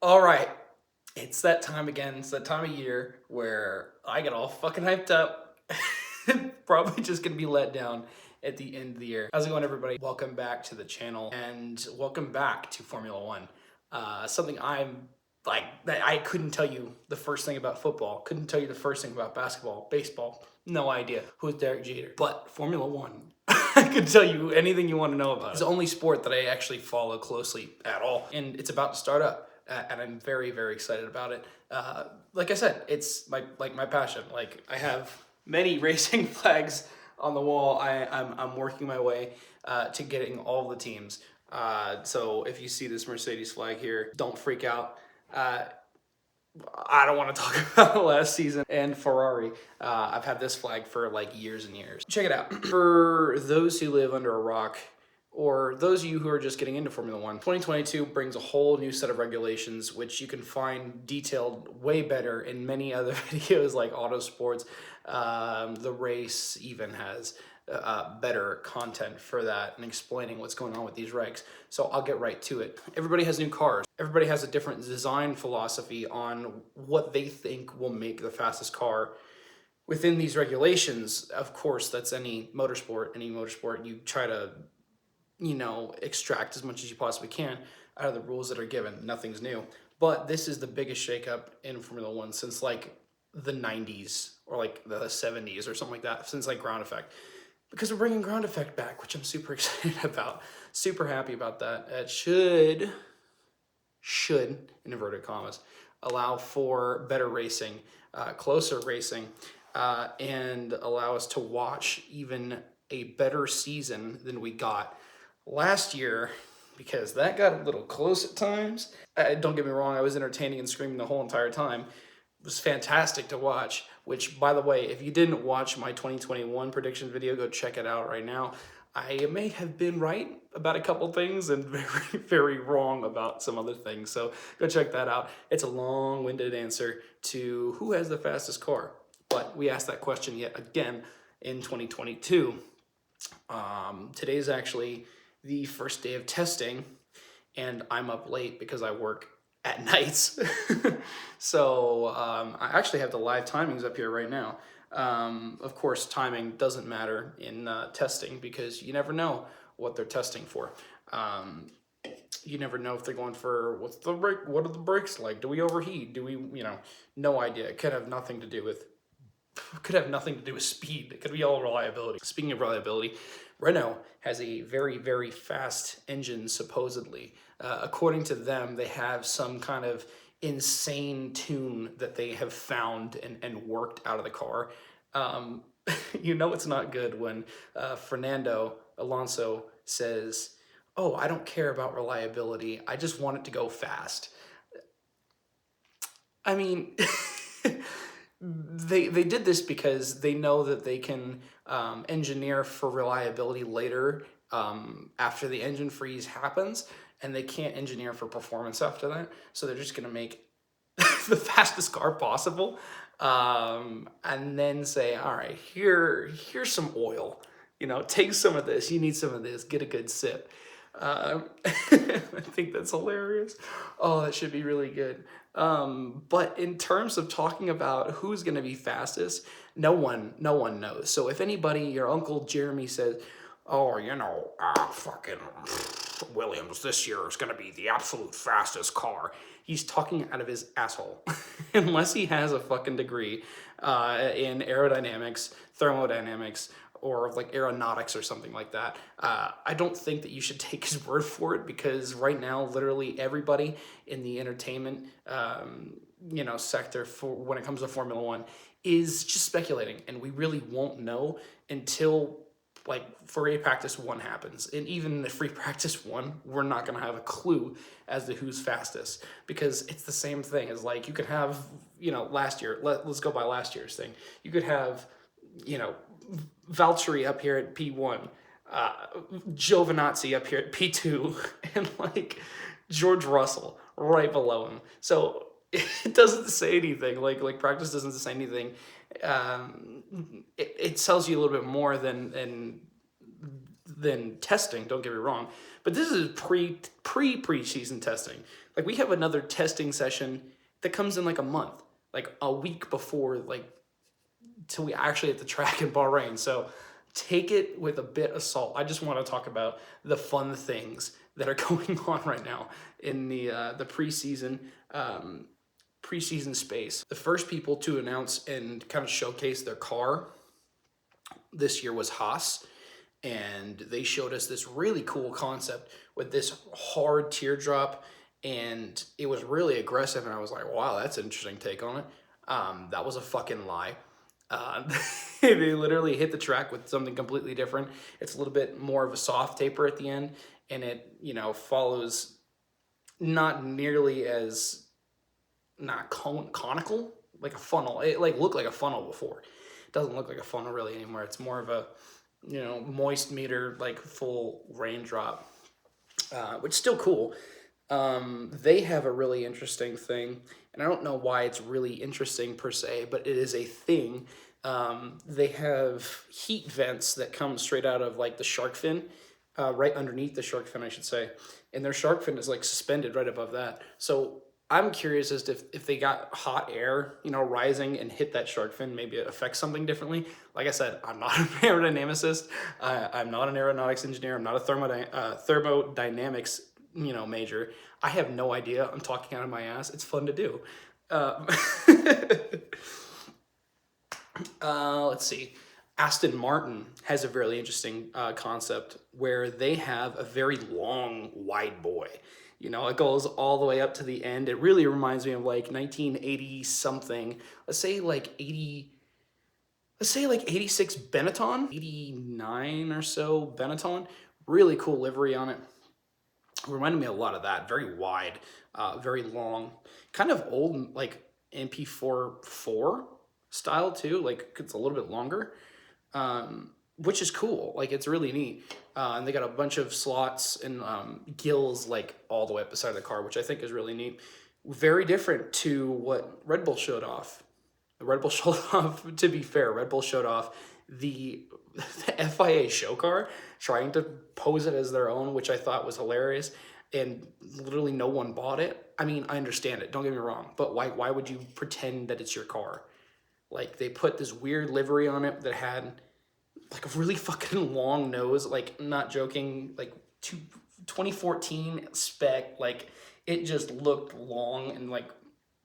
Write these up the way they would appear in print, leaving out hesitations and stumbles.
All right, it's that time again. It's that time of year where I get all fucking hyped up. Probably just gonna be let down at the end of the year. How's it going, everybody? Welcome back to the channel and welcome back to Formula One. Something I'm like, that I couldn't tell you the first thing about football, couldn't tell you the first thing about basketball, baseball, no idea who's Derek Jeter, but Formula One. I could tell you anything you want to know about it. It's the only sport that I actually follow closely at all, and it's about to start up. And I'm very, very excited about it. Like I said, it's my passion. Like, I have many racing flags on the wall. I'm working my way to getting all the teams. So if you see this Mercedes flag here, don't freak out. I don't want to talk about last season and Ferrari. I've had this flag for like years and years. Check it out. For those who live under a rock, or those of you who are just getting into Formula One, 2022 brings a whole new set of regulations, which you can find detailed way better in many other videos like Autosports. The race even has better content for that and explaining what's going on with these regs. So I'll get right to it. Everybody has new cars. Everybody has a different design philosophy on what they think will make the fastest car within these regulations. Of course, that's any motorsport. Any motorsport, you try to, extract as much as you possibly can out of the rules that are given. Nothing's new. But this is the biggest shakeup in Formula One since like the 90s or like the 70s or something like that, since like ground effect. Because we're bringing ground effect back, which I'm super excited about. Super happy about that. It should, in inverted commas, allow for better racing, closer racing, and allow us to watch even a better season than we got last year, because that got a little close at times. Don't get me wrong, I was entertaining and screaming the whole entire time. It was fantastic to watch, which, by the way, if you didn't watch my 2021 prediction video, go check it out right now. I may have been right about a couple things and very, very wrong about some other things. So go check that out. It's a long-winded answer to who has the fastest car. But we asked that question yet again in 2022. Today's actually the first day of testing, and I'm up late because I work at nights. So I actually have the live timings up here right now. Of course, timing doesn't matter in testing because you never know what they're testing for. You never know if they're going for what are the brakes like? Do we overheat? Do we, no idea. It could have nothing to do with speed. It could be all reliability. Speaking of reliability, Renault has a very, very fast engine, supposedly. According to them, they have some kind of insane tune that they have found and worked out of the car. It's not good when Fernando Alonso says, "Oh, I don't care about reliability. I just want it to go fast." I mean, they did this because they know that they can engineer for reliability later after the engine freeze happens, and they can't engineer for performance after that. So they're just going to make the fastest car possible, and then say, all right, here's some oil. Take some of this. You need some of this. Get a good sip. I think that's hilarious. Oh, that should be really good. But in terms of talking about who's going to be fastest, no one knows. So if anybody, your Uncle Jeremy says, "Oh, fucking Williams this year is going to be the absolute fastest car," he's talking out of his asshole. Unless he has a fucking degree in aerodynamics, thermodynamics, or like aeronautics or something like that. I don't think that you should take his word for it, because right now, literally everybody in the entertainment, sector for when it comes to Formula One is just speculating, and we really won't know until like free practice 1 happens. And even if free practice 1, we're not going to have a clue as to who's fastest, because it's the same thing as like you could have, last year, let's go by last year's thing. You could have, Valtteri up here at P1, Giovinazzi up here at P2, and like George Russell right below him. So it doesn't say anything. Like practice doesn't say anything. It tells you a little bit more than testing. Don't get me wrong, but this is preseason testing. Like we have another testing session that comes in like a month, like a week before, like till we actually hit the track in Bahrain. So take it with a bit of salt. I just want to talk about the fun things that are going on right now in the preseason preseason space. The first people to announce and kind of showcase their car this year was Haas, and they showed us this really cool concept with this hard teardrop, and it was really aggressive, and I was like, wow, that's an interesting take on it. That was a fucking lie. Uh, they literally hit the track with something completely different. It's a little bit more of a soft taper at the end, and it, follows not nearly as not conical, like a funnel. It like looked like a funnel before. It doesn't look like a funnel really anymore. It's more of a, moist meter, like full raindrop, which is still cool. They have a really interesting thing, and I don't know why it's really interesting per se, but it is a thing. They have heat vents that come straight out of like the shark fin, right underneath the shark fin, I should say, and their shark fin is like suspended right above that. So I'm curious as to if they got hot air, rising and hit that shark fin, maybe it affects something differently. Like I said, I'm not an aerodynamicist. I'm not an aeronautics engineer. I'm not a thermodynamics, major. I have no idea. I'm talking out of my ass. It's fun to do. Uh, let's see. Aston Martin has a really interesting concept where they have a very long wide boy. It goes all the way up to the end. It really reminds me of like 1980 something. Let's say like 86 Benetton, 89 or so Benetton. Really cool livery on it. Reminded me a lot of that. Very wide, very long, kind of old, like MP4 style too. Like it's a little bit longer, which is cool. Like it's really neat. And they got a bunch of slots and gills like all the way up the side of the car, which I think is really neat. Very different to what Red Bull showed off. Red Bull showed off, to be fair, Red Bull showed off the FIA show car, trying to pose it as their own, which I thought was hilarious. And literally no one bought it. I mean, I understand it, don't get me wrong, but why would you pretend that it's your car? Like they put this weird livery on it that had like a really fucking long nose, like not joking, like 2014 spec, like it just looked long and like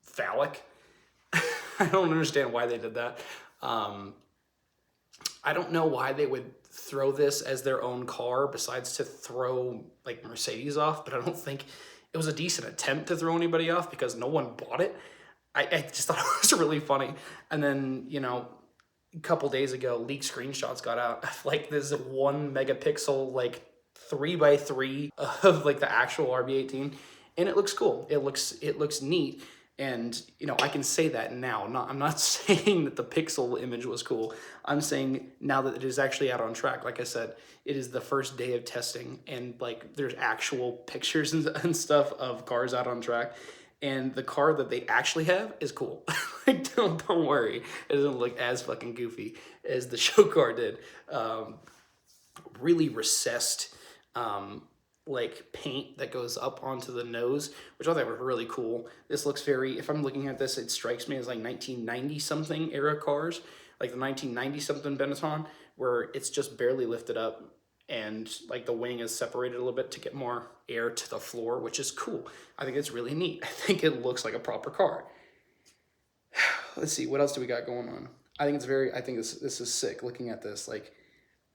phallic. I don't understand why they did that. I don't know why they would throw this as their own car besides to throw like Mercedes off, but I don't think it was a decent attempt to throw anybody off because no one bought it. I just thought it was really funny. And then, a couple days ago, leaked screenshots got out of like this 1 megapixel, like 3x3 of like the actual RB18. And it looks cool. It looks neat. And, I can say that now. I'm not saying that the pixel image was cool. I'm saying now that it is actually out on track, like I said, it is the first day of testing and like there's actual pictures and stuff of cars out on track. And the car that they actually have is cool. Like, don't worry. It doesn't look as fucking goofy as the show car did. Really recessed, like paint that goes up onto the nose, which I thought was really cool. This looks very, if I'm looking at this, it strikes me as like 1990 something era cars, like the 1990 something Benetton, where it's just barely lifted up and like the wing is separated a little bit to get more air to the floor, which is cool. I think it's really neat. I think it looks like a proper car. Let's see, what else do we got going on? I think this is sick looking at this. Like,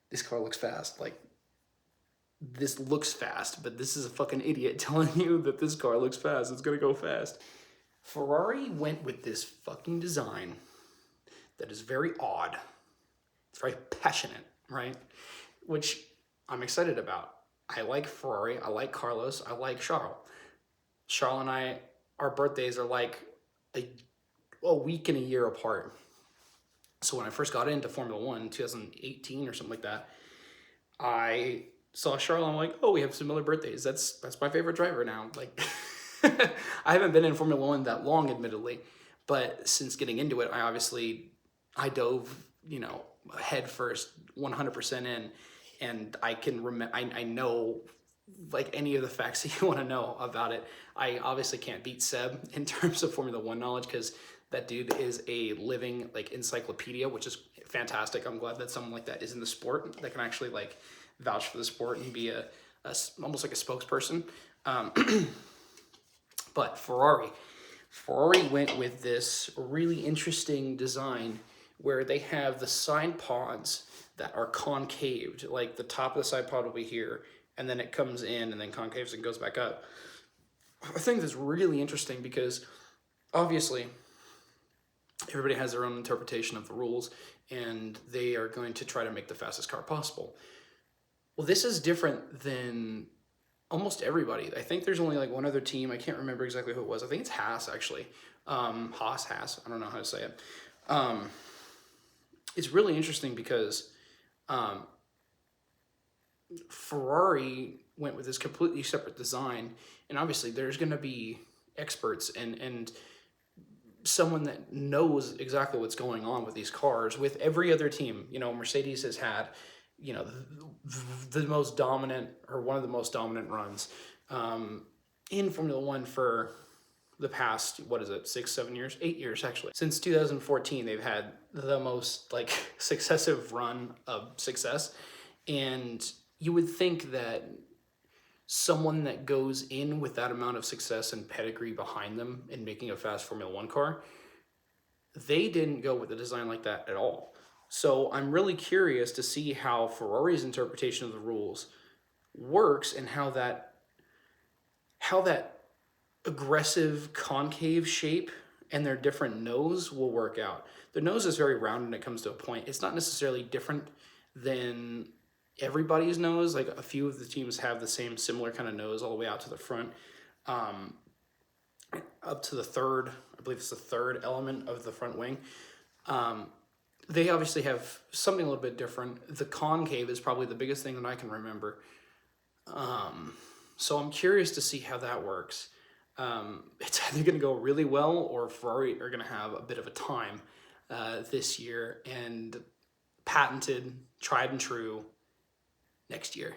this car looks fast. Like, this looks fast, but this is a fucking idiot telling you that this car looks fast. It's gonna go fast. Ferrari went with this fucking design that is very odd. It's very passionate, right? Which I'm excited about. I like Ferrari. I like Carlos. I like Charles. Charles and I, our birthdays are like a week and a year apart. So when I first got into Formula One in 2018 or something like that, I saw Charles. I'm like, oh, we have similar birthdays. That's my favorite driver now. Like, I haven't been in Formula One that long, admittedly, but since getting into it, I dove, head first, 100% in, and I can remember. I know like any of the facts that you want to know about it. I obviously can't beat Seb in terms of Formula One knowledge, because that dude is a living like encyclopedia, which is fantastic. I'm glad that someone like that is in the sport that can actually like vouch for the sport and be a almost like a spokesperson. Um, but Ferrari went with this really interesting design where they have the side pods that are concaved, like the top of the side pod will be here, and then it comes in and then concaves and goes back up. I think that's really interesting because obviously everybody has their own interpretation of the rules, and they are going to try to make the fastest car possible. Well, this is different than almost everybody. I think there's only like one other team. I can't remember exactly who it was. I think it's Haas, actually. Haas. I don't know how to say it. Um, it's really interesting because um, Ferrari went with this completely separate design, and obviously there's going to be experts and someone that knows exactly what's going on with these cars. With every other team, you know, Mercedes has had, you know, the most dominant or one of the most dominant runs in Formula One for the past, what is it, 6, 7 years, 8 years actually. Since 2014, they've had the most like successive run of success. And you would think that someone that goes in with that amount of success and pedigree behind them in making a fast Formula One car, they didn't go with a design like that at all. So I'm really curious to see how Ferrari's interpretation of the rules works and how that aggressive concave shape and their different nose will work out. The nose is very round when it comes to a point. It's not necessarily different than everybody's nose. Like a few of the teams have the same similar kind of nose all the way out to the front, um, up to the third. I believe it's the third element of the front wing. Um, they obviously have something a little bit different. The concave is probably the biggest thing that I can remember. So I'm curious to see how that works. It's either going to go really well or Ferrari are going to have a bit of a time this year, and patented, tried and true next year.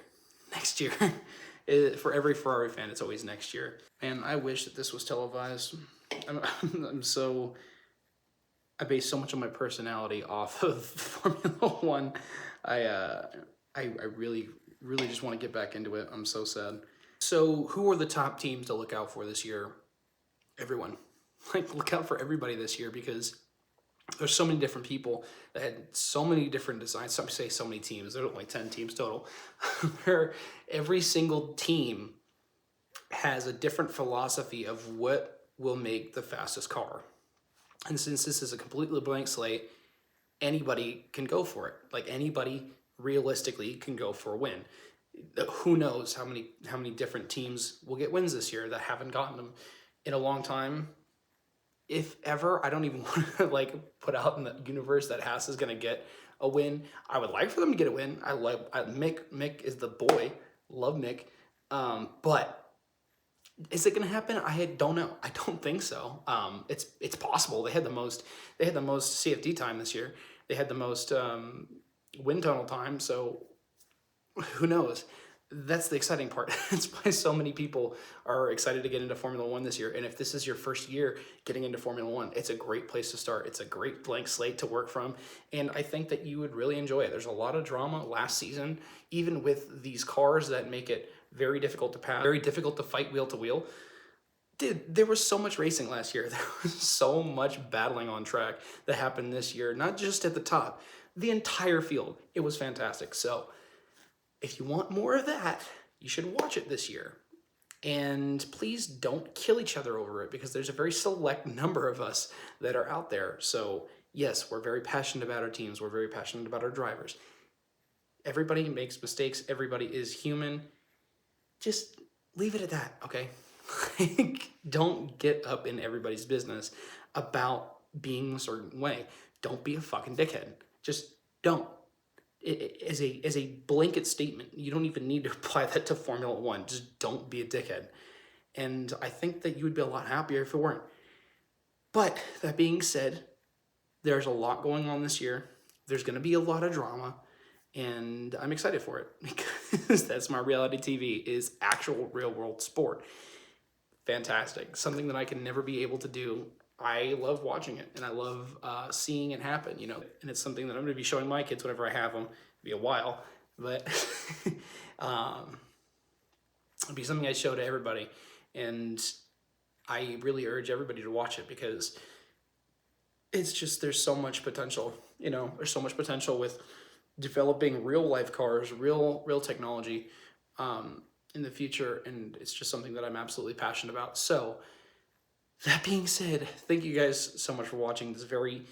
Next year. For every Ferrari fan, it's always next year. And I wish that this was televised. I'm so... I base so much of my personality off of Formula One. I really, really just want to get back into it. I'm so sad. So who are the top teams to look out for this year? Everyone. Like, look out for everybody this year, because there's so many different people that had so many different designs. Some say so many teams. There are like 10 teams total. Every single team has a different philosophy of what will make the fastest car. And since this is a completely blank slate, anybody can go for it. Like, anybody realistically can go for a win. Who knows how many different teams will get wins this year that haven't gotten them in a long time. If ever, I don't even want to like put out in the universe that Haas is going to get a win. I would like for them to get a win. Mick. Mick is the boy. Love Mick. But is it going to happen? I don't know. I don't think so. It's possible. They had the most CFD time this year. They had the most wind tunnel time. So who knows? That's the exciting part. That's why so many people are excited to get into Formula One this year. And if this is your first year getting into Formula One, it's a great place to start. It's a great blank slate to work from. And I think that you would really enjoy it. There's a lot of drama last season, even with these cars that make it very difficult to pass, very difficult to fight wheel to wheel. Dude, there was so much racing last year. There was so much battling on track that happened this year, not just at the top, the entire field. It was fantastic. So if you want more of that, you should watch it this year. And please don't kill each other over it, because there's a very select number of us that are out there. So yes, we're very passionate about our teams. We're very passionate about our drivers. Everybody makes mistakes. Everybody is human. Just leave it at that, okay? Don't get up in everybody's business about being a certain way. Don't be a fucking dickhead. Just don't. As a blanket statement, you don't even need to apply that to Formula One. Just don't be a dickhead. And I think that you would be a lot happier if it weren't. But that being said, there's a lot going on this year. There's going to be a lot of drama. and I'm excited for it because that's my reality TV, is actual real world sport. Fantastic. Something that I can never be able to do. I love watching it, and I love seeing it happen, you know, and it's something that I'm going to be showing my kids whenever I have them. It'll be a while, but it'll be something I show to everybody, and I really urge everybody to watch it because it's just, there's so much potential, you know, there's so much potential with developing real life cars, real technology in the future, and it's just something that I'm absolutely passionate about. So that being said, thank you guys so much for watching this very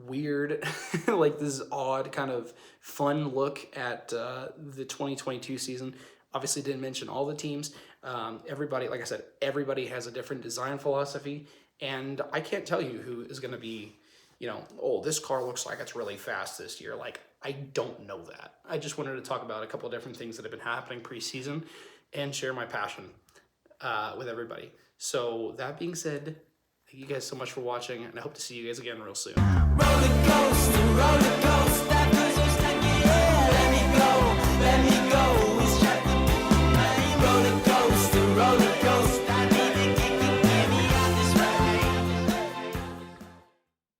weird, like this odd kind of fun look at the 2022 season. Obviously didn't mention all the teams. Everybody, like I said, everybody has a different design philosophy, and I can't tell you who is going to be, you know, oh, this car looks like it's really fast this year. Like, I don't know that. I just wanted to talk about a couple of different things that have been happening preseason and share my passion with everybody. So that being said, thank you guys so much for watching, and I hope to see you guys again real soon.